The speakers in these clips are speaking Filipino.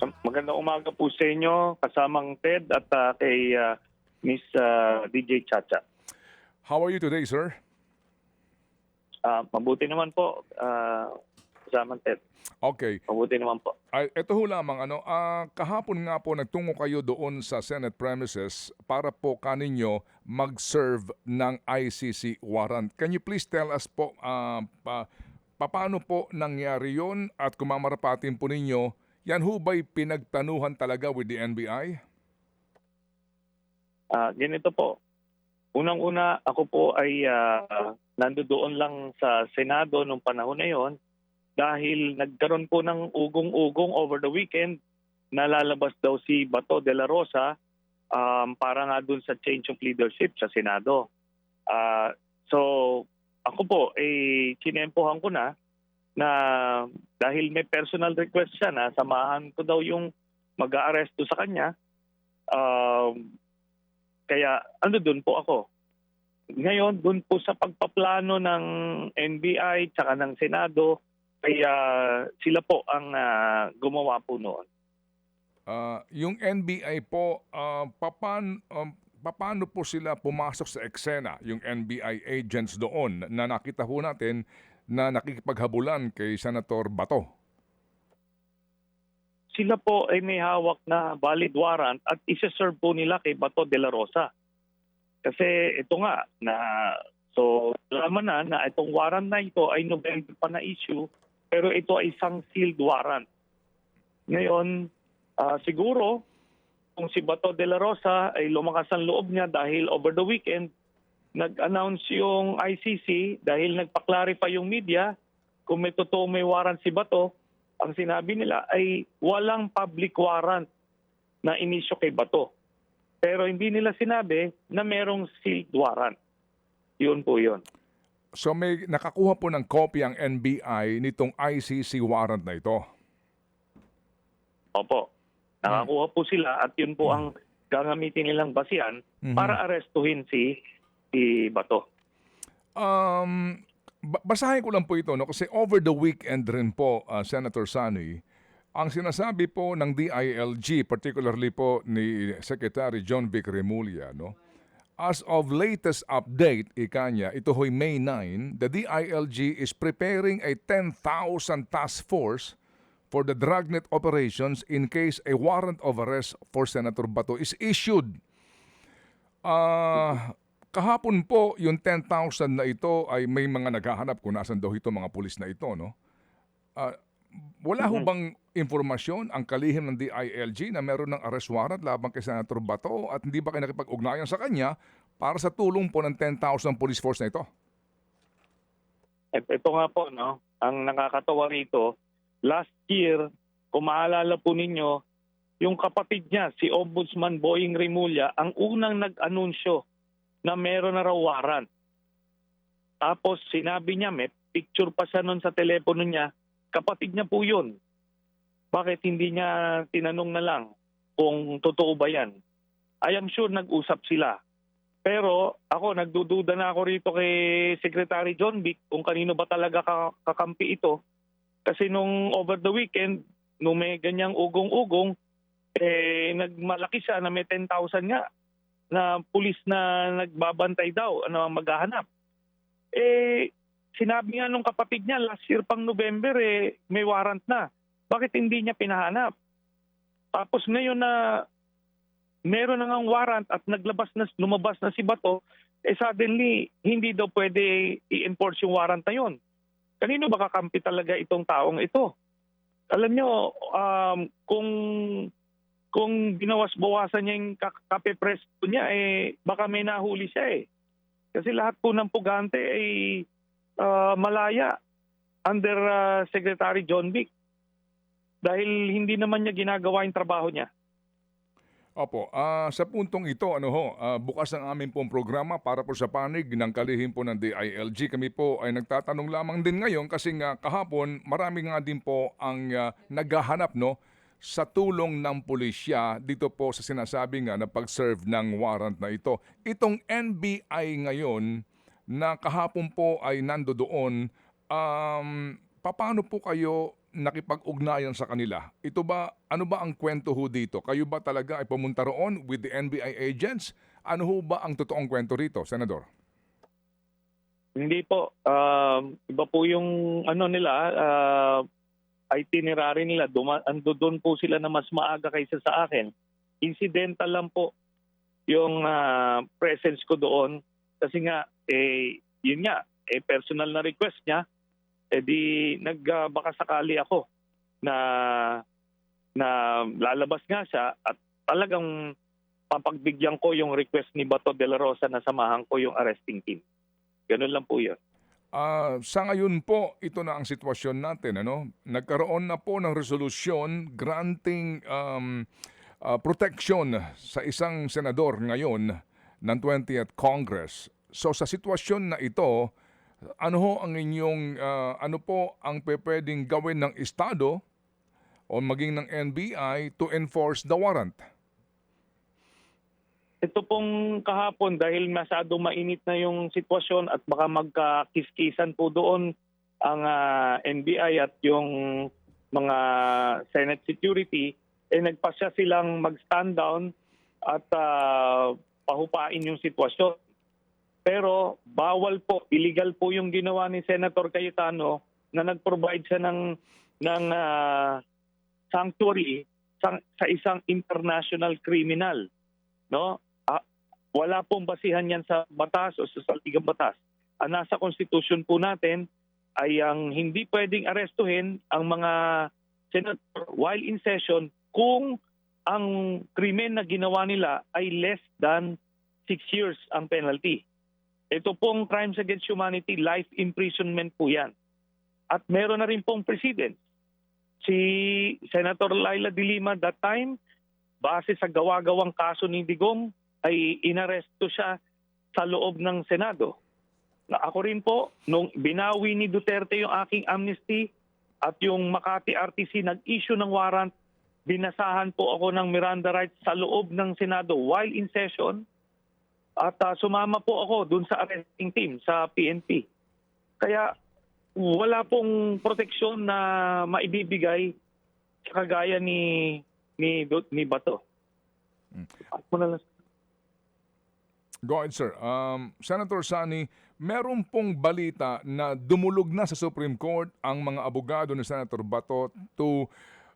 Magandang umaga po sa inyo, kasamang Ted at kay Miss DJ Chacha. How are you today, sir? Mabuti naman po, kasamang Ted. Okay. Mabuti naman po. Ito ho lamang, kahapon nga po nagtungo kayo doon sa Senate premises para po kaninyo mag-serve ng ICC warrant. Can you please tell us po paano po nangyari yon at kung mamarapatin po ninyo, yan ho ba'y pinagtanuhan talaga with the NBI? Ganito po. Unang-una, ako po ay nandoon lang sa Senado nung panahon na yon dahil nagkaroon po ng ugong-ugong over the weekend na lalabas daw si Bato de la Rosa para nga dun sa change of leadership sa Senado. So ako po, kinempohan ko na dahil may personal request siya na samahan ko daw yung mag-aaresto sa kanya. Kaya doon po ako. Ngayon, doon po sa pagpaplano ng NBI tsaka ng Senado, kaya sila po ang gumawa po noon. Yung NBI po, paano po sila pumasok sa eksena, yung NBI agents doon na nakita ho natin na nakikipaghabulan kay Senator Bato? Sila po ay may hawak na valid warrant at isa-serve po nila kay Bato de la Rosa. Kasi ito nga, so alaman na itong warrant na ito ay November pa na issue, pero ito ay isang sealed warrant. Ngayon, siguro, kung si Bato de la Rosa ay lumakas ang loob niya dahil over the weekend, nag-announce yung ICC dahil nagpa-clarify yung media kung may totoo may warrant si Bato, ang sinabi nila ay walang public warrant na inisyo kay Bato. Pero hindi nila sinabi na merong sealed warrant. Yun po yun. So may nakakuha po ng copy ang NBI nitong ICC warrant na ito? Opo. Nakakuha po sila at yun po ang gagamitin nilang basihan para arestuhin si Bato. Basahin ko lang po ito, no? Kasi over the weekend rin po, Senator Sani, ang sinasabi po ng DILG, particularly po ni Secretary John Vic Remulla, no? As of latest update, ito ho'y May 9, the DILG is preparing a 10,000 task force for the dragnet operations in case a warrant of arrest for Senator Bato is issued. Kahapon po, yung 10,000 na ito ay may mga naghahanap kung nasan daw ito mga pulis na ito, no? Wala ho bang informasyon ang kalihim ng DILG na meron ng arrest warrant laban kay Senator Bato at hindi ba kayo nakipag-ugnayan sa kanya para sa tulong po ng 10,000 police force na ito? Ito nga po, no? Ang nakakatawa rito, last year, kung maalala po ninyo, yung kapatid niya, si Ombudsman Boying Remulla, ang unang nag-anunsyo na meron na raw warrant. Tapos sinabi niya, may picture pa siya noon sa telepono niya, kapatid niya po yun. Bakit hindi niya tinanong na lang kung totoo ba yan? I am sure nag-usap sila. Pero ako, nagdududa na ako rito kay Secretary John Vic kung kanino ba talaga kakampi ito. Kasi nung over the weekend, nung may ganyang ugong-ugong, nagmalaki siya na may 10,000 nga na pulis na nagbabantay daw, maghahanap. Sinabi nga nung kapatid niya, last year pang November, may warrant na. Bakit hindi niya pinahanap? Tapos ngayon na meron na ngang warrant at lumabas na si Bato, suddenly, hindi daw pwede i-enforce yung warrant na yun. Kanino ba kakampi talaga itong taong ito? Alam nyo, kung binawas-bawasan niya yung kape-presto niya, baka may nahuli siya . Kasi lahat po ng pugante ay malaya under Secretary John Vic. Dahil hindi naman niya ginagawa yung trabaho niya. Opo, sa puntong ito, bukas ang aming pong programa para po sa panig ng kalihim po ng DILG. Kami po ay nagtatanong lamang din ngayon kasi nga kahapon marami nga din po ang naghahanap sa tulong ng pulisya dito po sa sinasabi nga na pag-serve ng warrant na ito. Itong NBI ngayon na kahapon po ay nandoon, paano po kayo nakipag-ugnayan sa kanila? Ito ba, ano ba ang kwento ho dito? Kayo ba talaga ay pumunta roon with the NBI agents? Ano ho ba ang totoong kwento rito, Senador? Hindi po. Iba po yung ano nila, itinerary nila. Ando doon po sila na mas maaga kaysa sa akin. Incidental lang po yung presence ko doon. Kasi nga, yun nga, personal na request niya. Di baka sakali ako na lalabas nga siya at talagang papagbigyan ko yung request ni Bato de la Rosa na samahan ko yung arresting team. Ganun lang po yun. Sa ngayon po, ito na ang sitwasyon natin. Ano? Nagkaroon na po ng resolusyon granting protection sa isang senador ngayon ng 20th Congress. So sa sitwasyon na ito, ano ho ang inyong, ano po ang pwedeng gawin ng Estado o maging ng NBI to enforce the warrant? Ito pong kahapon dahil masyado mainit na yung sitwasyon at baka magkakiskisan po doon ang NBI at yung mga Senate security, nagpasya silang mag-stand down at pahupain yung sitwasyon. Pero bawal po, illegal po yung ginawa ni Senator Cayetano na nag-provide siya ng sanctuary sa isang international criminal. No? Wala pong basihan yan sa batas o sa saligang batas. Ang nasa constitution po natin ay ang hindi pwedeng arestuhin ang mga senator while in session kung ang krimen na ginawa nila ay less than 6 years ang penalty. Ito pong crimes against humanity, life imprisonment po yan. At meron na rin pong precedent. Si Senator Laila de Lima that time, base sa gawa-gawang kaso ni Digong, ay inaresto siya sa loob ng Senado. Ako rin po, nung binawi ni Duterte yung aking amnesty at yung Makati RTC nag-issue ng warrant, binasahan po ako ng Miranda rights sa loob ng Senado while in session. At sumama po ako dun sa arresting team sa PNP. Kaya wala pong proteksyon na maibibigay sa kagaya ni Bato. At mo na lang. Go ahead, sir. Senator Sani, meron pong balita na dumulog na sa Supreme Court ang mga abogado ni Senator Bato to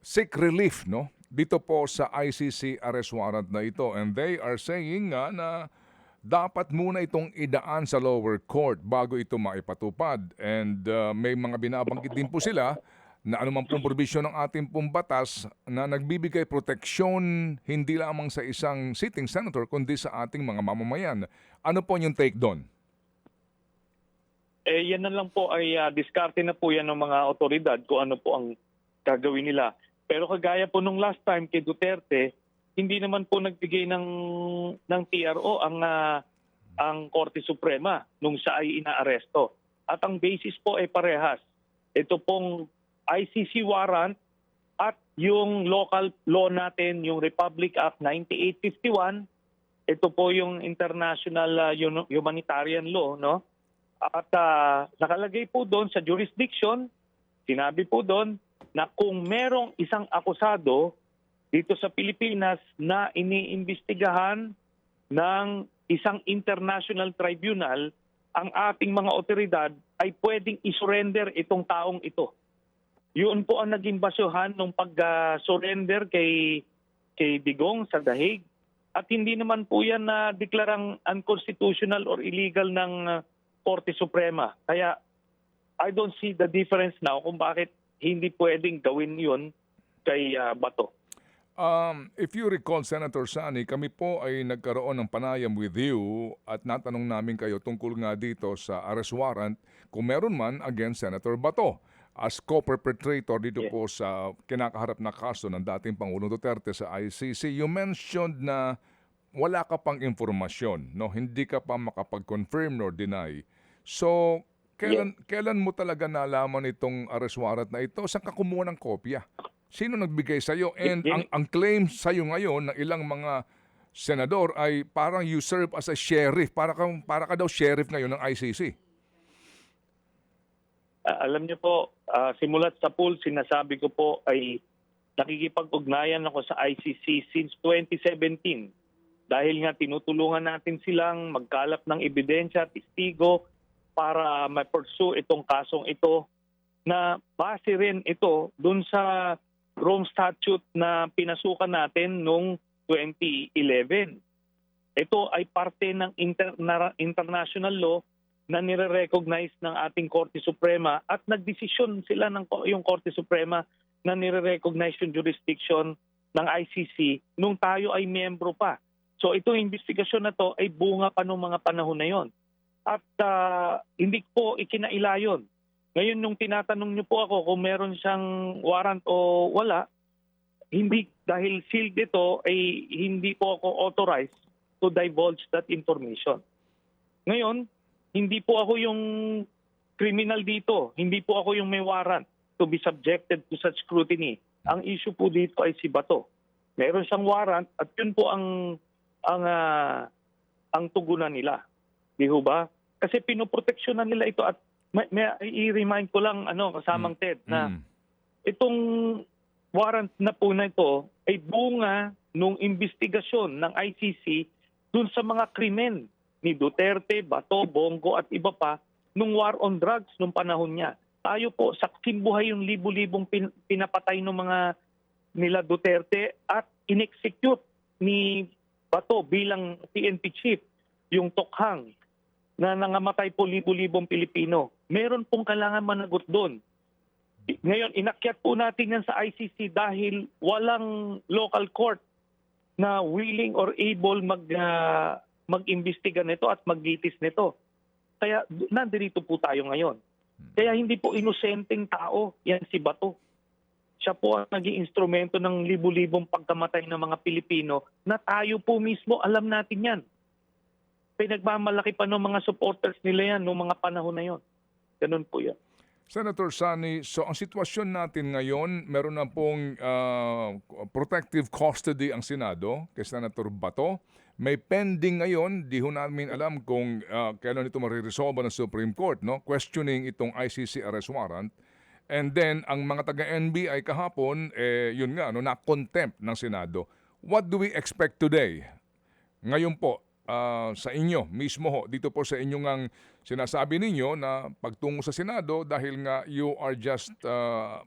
seek relief, no? Dito po sa ICC arrest warrant na ito. And they are saying nga na dapat muna itong idaan sa lower court bago ito maipatupad. And may mga binabanggit din po sila na anumang pong provision ng ating pong batas na nagbibigay proteksyon hindi lamang sa isang sitting senator kundi sa ating mga mamamayan. Ano po yung take doon? Yan na lang po ay diskarte na po yan ng mga otoridad kung ano po ang gagawin nila. Pero kagaya po nung last time kay Duterte, hindi naman po nagbigay ng TRO ang Korte Suprema nung siya ay inaaresto. At ang basis po ay parehas. Ito pong ICC warrant at yung local law natin, yung Republic Act 9851, ito po yung international humanitarian law, no? At nakalagay po doon sa jurisdiction, sinabi po doon na kung merong isang akusado dito sa Pilipinas na iniimbestigahan ng isang international tribunal, ang ating mga otoridad ay pwedeng isurrender itong taong ito. Yun po ang naging basehan ng pag-surrender kay Digong sa The Hague. At hindi naman po yan na deklarang unconstitutional or illegal ng Korte Suprema. Kaya I don't see the difference now kung bakit hindi pwedeng gawin yun kay Bato. If you recall, Senator Sani, kami po ay nagkaroon ng panayam with you at natanong namin kayo tungkol nga dito sa arrest warrant kung meron man against Senator Bato as co-perpetrator dito po sa kinakaharap na kaso ng dating Pangulong Duterte sa ICC. You mentioned na wala ka pang informasyon, no? Hindi ka pa makapag-confirm nor deny. So, kailan mo talaga nalaman itong arrest warrant na ito? Saan ka kumuha ng kopya? Sino nagbigay sa iyo? And ang claim sa iyo ngayon ng ilang mga senador ay parang you serve as a sheriff. Para ka daw sheriff ngayon ng ICC. Alam niyo po, simulat sa pool, sinasabi ko po ay nakikipag-ugnayan ako sa ICC since 2017. Dahil nga tinutulungan natin silang magkalap ng ebidensya, testigo, para ma-pursue itong kasong ito na base rin ito dun sa Rome Statute na pinasukan natin noong 2011. Ito ay parte ng international law na nire-recognize ng ating Korte Suprema at nagdesisyon sila yung Korte Suprema na nire-recognize yung jurisdiction ng ICC nung tayo ay miyembro pa. So itong investigasyon na to ay bunga pa nung mga panahon na yon. At hindi po ikinailayon. Ngayon nung tinatanong niyo po ako kung meron siyang warrant o wala, hindi dahil sealed ito ay hindi po ako authorized to divulge that information. Ngayon, hindi po ako yung criminal dito. Hindi po ako yung may warrant to be subjected to such scrutiny. Ang issue po dito ay si Bato. Meron siyang warrant at yun po ang tugunan nila. Di ho ba? Kasi pinoproteksyonan nila ito at may i-remind ko lang kasamang Ted na itong warrant na po na ito ay bunga nung investigasyon ng ICC dun sa mga krimen ni Duterte, Bato, Bongo at iba pa nung war on drugs nung panahon niya. Tayo po, saksing buhay yung libu-libong pinapatay ng mga nila Duterte at in-execute ni Bato bilang PNP chief, yung Tokhang, na nangamatay po libu-libong Pilipino. Meron pong kailangan managot doon. Ngayon, inakyat po natin yan sa ICC dahil walang local court na willing or able mag-imbestiga nito at maglitis nito. Kaya nandirito po tayo ngayon. Kaya hindi po inosenteng tao yan si Bato. Siya po ang naging instrumento ng libu-libong pagkamatay ng mga Pilipino na tayo po mismo alam natin yan. Pinagmamalaki pa ng mga supporters nila yan noong mga panahon na yon. Ganun po yan. Senator Sani, so ang sitwasyon natin ngayon, meron na pong protective custody ang Senado kay Senator Bato. May pending ngayon, di ho namin alam kung kailan ito mariresolve ng Supreme Court, no? Questioning itong ICC arrest warrant. And then, ang mga taga-NBI kahapon, yun nga, na-contempt ng Senado. What do we expect today? Ngayon po, sa inyo mismo ho, dito po sa inyong ang sinasabi ninyo na pagtungo sa Senado dahil nga you are just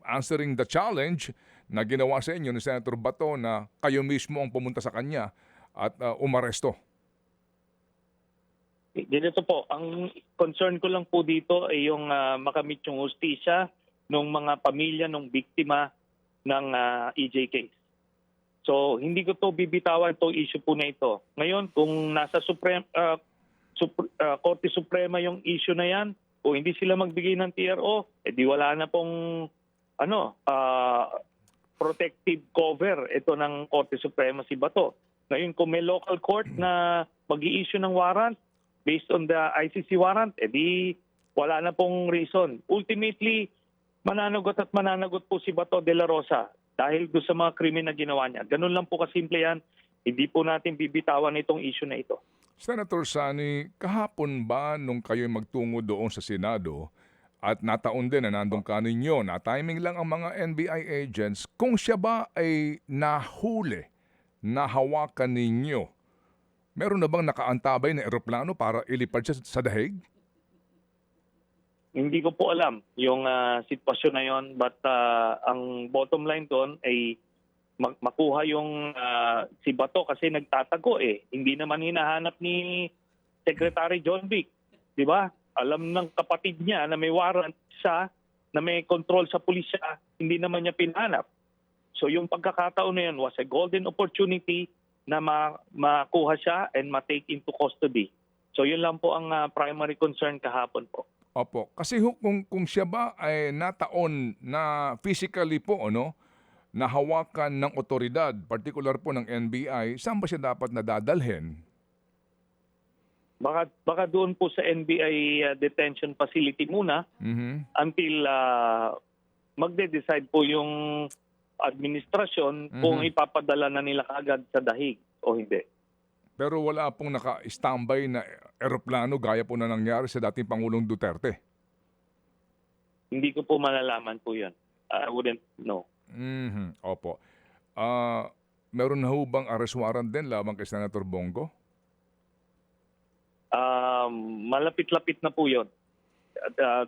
answering the challenge na ginawa sa inyo ni Senator Bato na kayo mismo ang pumunta sa kanya at umaresto. Dito po, ang concern ko lang po dito ay yung makamit yung hustisya ng mga pamilya ng biktima ng EJ case. So, hindi ko to bibitawan itong issue po na ito. Ngayon, kung nasa Korte Suprema yung issue na yan, o hindi sila magbigay ng TRO, di wala na pong protective cover ito ng Korte Suprema si Bato. Ngayon, kung may local court na mag-i-issue ng warrant based on the ICC warrant, di wala na pong reason. Ultimately, mananagot at mananagot po si Bato de la Rosa dahil doon sa mga krimen na ginawa niya. Ganun lang po kasimple yan. Hindi po natin bibitawan itong issue na ito. Senator Sani, kahapon ba nung kayo magtungo doon sa Senado at nataon din na nandun ka ninyo, na timing lang ang mga NBI agents, kung siya ba ay nahuli, nahawakan ninyo, meron na bang nakaantabay na eroplano para ilipad siya sa dahig? Hindi ko po alam yung sitwasyon na yon, but ang bottom line doon ay makuha yung si Bato kasi nagtatago eh. Hindi naman hinahanap ni Secretary John Vic. Di ba? Alam ng kapatid niya na may warrant siya, na may control sa pulisya, hindi naman niya pinanap. So yung pagkakataon na yun was a golden opportunity na makuha siya and ma-take into custody. So yun lang po ang primary concern kahapon po. Opo. Kasi kung siya ba ay nataon na physically po, nahawakan ng otoridad, particular po ng NBI, saan ba siya dapat nadadalhin? Baka doon po sa NBI detention facility muna until magde-decide po yung administrasyon kung ipapadala na nila kaagad sa dahig o hindi. Pero wala pong naka-standby na eroplano gaya po na nangyari sa dating Pangulong Duterte. Hindi ko po malalaman po yun. I wouldn't know. Opo. Meron na ho bang arrest warrant din laban kay Senator Bongo? Malapit-lapit na po yun.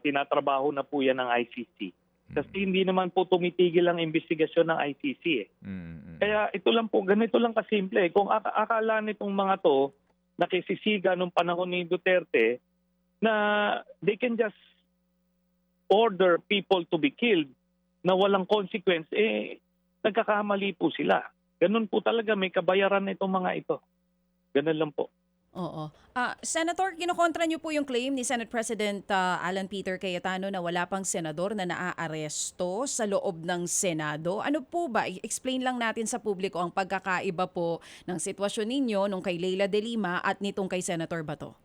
Tinatrabaho na po yan ng ICC. Kasi hindi naman po tumitigil ang investigasyon ng ICC eh. Kaya ito lang po, ganito lang kasimple. Kung akala nitong mga to, nakisisiga nung panahon ni Duterte, na they can just order people to be killed na walang consequence, nagkakamali po sila. Ganun po talaga, may kabayaran na itong mga ito. Ganun lang po. Oo. Senator, kinokontra niyo po yung claim ni Senate President Alan Peter Cayetano na wala pang senador na naaaresto sa loob ng Senado. Ano po ba? Explain lang natin sa publiko ang pagkakaiba po ng sitwasyon ninyo nung kay Leila de Lima at nitong kay Senator Bato.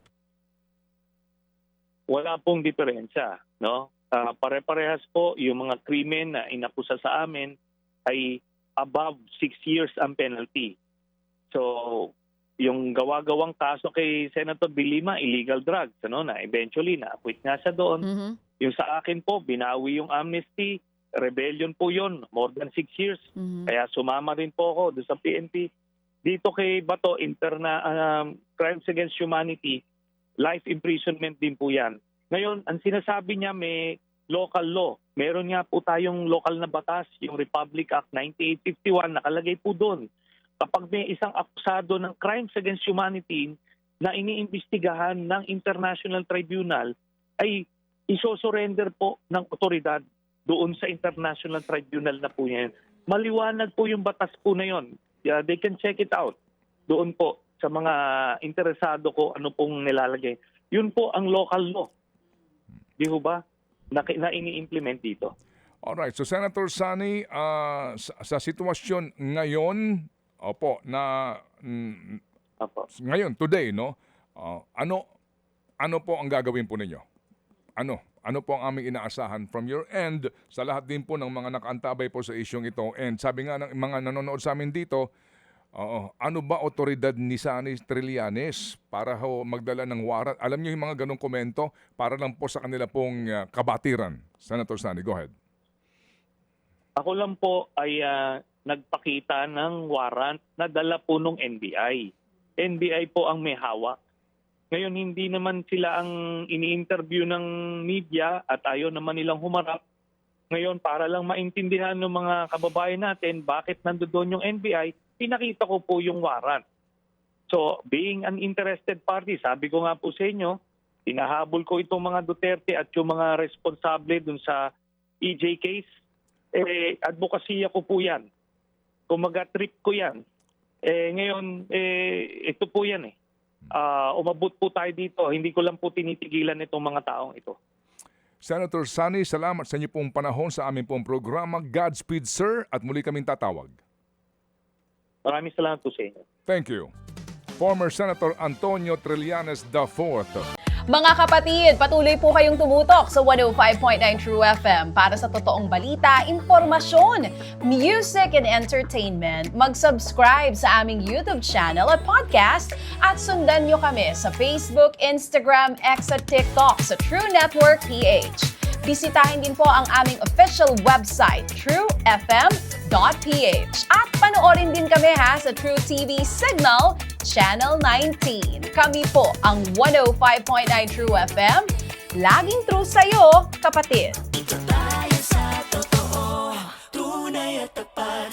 Wala pong diferensya, no? Pare-parehas po yung mga krimen na inakusa sa amin ay above 6 years ang penalty. So, yung gawa-gawang kaso kay Senator de Lima, illegal drugs, na eventually na-acquit nga siya doon. Yung sa akin po, binawi yung amnesty, rebellion po yun, more than 6 years. Kaya sumama rin po ako doon sa PNP. Dito kay Bato, crimes against humanity, life imprisonment din po yan. Ngayon, ang sinasabi niya may local law. Meron nga po tayong local na batas, yung Republic Act 9851, nakalagay po doon. Kapag may isang akusado ng crimes against humanity na iniimbestigahan ng International Tribunal, ay isosurrender po ng otoridad doon sa International Tribunal na po yan. Maliwanag po yung batas po na yun. They can check it out doon po sa mga interesado ko ano pong nilalagay. Yun po ang local law. Di ho ba? Na ini-implement dito. Alright, so Senator Sani, sa sitwasyon ngayon, ngayon, today, no? Ano po ang gagawin po ninyo? Ano po ang aming inaasahan from your end sa lahat din po ng mga nakaantabay po sa isyong ito? And sabi nga ng mga nanonood sa amin dito, ano ba otoridad ni Sani Trillanes para magdala ng warrant? Alam niyo yung mga ganong komento para lang po sa kanila pong kabatiran. Senator Sani, go ahead. Ako lang po ay nagpakita ng warrant na dala po ng NBI. NBI po ang may hawak. Ngayon, hindi naman sila ang ini-interview ng media at ayaw naman nilang humarap. Ngayon, para lang maintindihan ng mga kababayan natin bakit nandoon yung NBI, pinakita ko po yung warrant. So, being an interested party, sabi ko nga po sa inyo, tinahabol ko itong mga Duterte at yung mga responsable dun sa EJ case. Advokasya ko po yan. Kumaga-trip ko yan. Ngayon, ito po yan umabot po tayo dito. Hindi ko lang po tinitigilan itong mga taong ito. Senator Sani, salamat sa inyo pong panahon sa aming pong programa. Godspeed, sir, at muli kaming tatawag. Maraming salamat po sa inyo. Thank you. Former Senator Antonio Trillanes IV. Mga kapatid, patuloy po kayong tumutok sa 105.9 True FM para sa totoong balita, impormasyon, music and entertainment. Mag-subscribe sa aming YouTube channel at podcast at sundan nyo kami sa Facebook, Instagram, X at TikTok sa True Network PH. Bisitahin din po ang aming official website, truefm.ph. At panoorin din kami sa True TV Signal, Channel 19. Kami po ang 105.9 True FM. Laging true sa'yo, kapatid.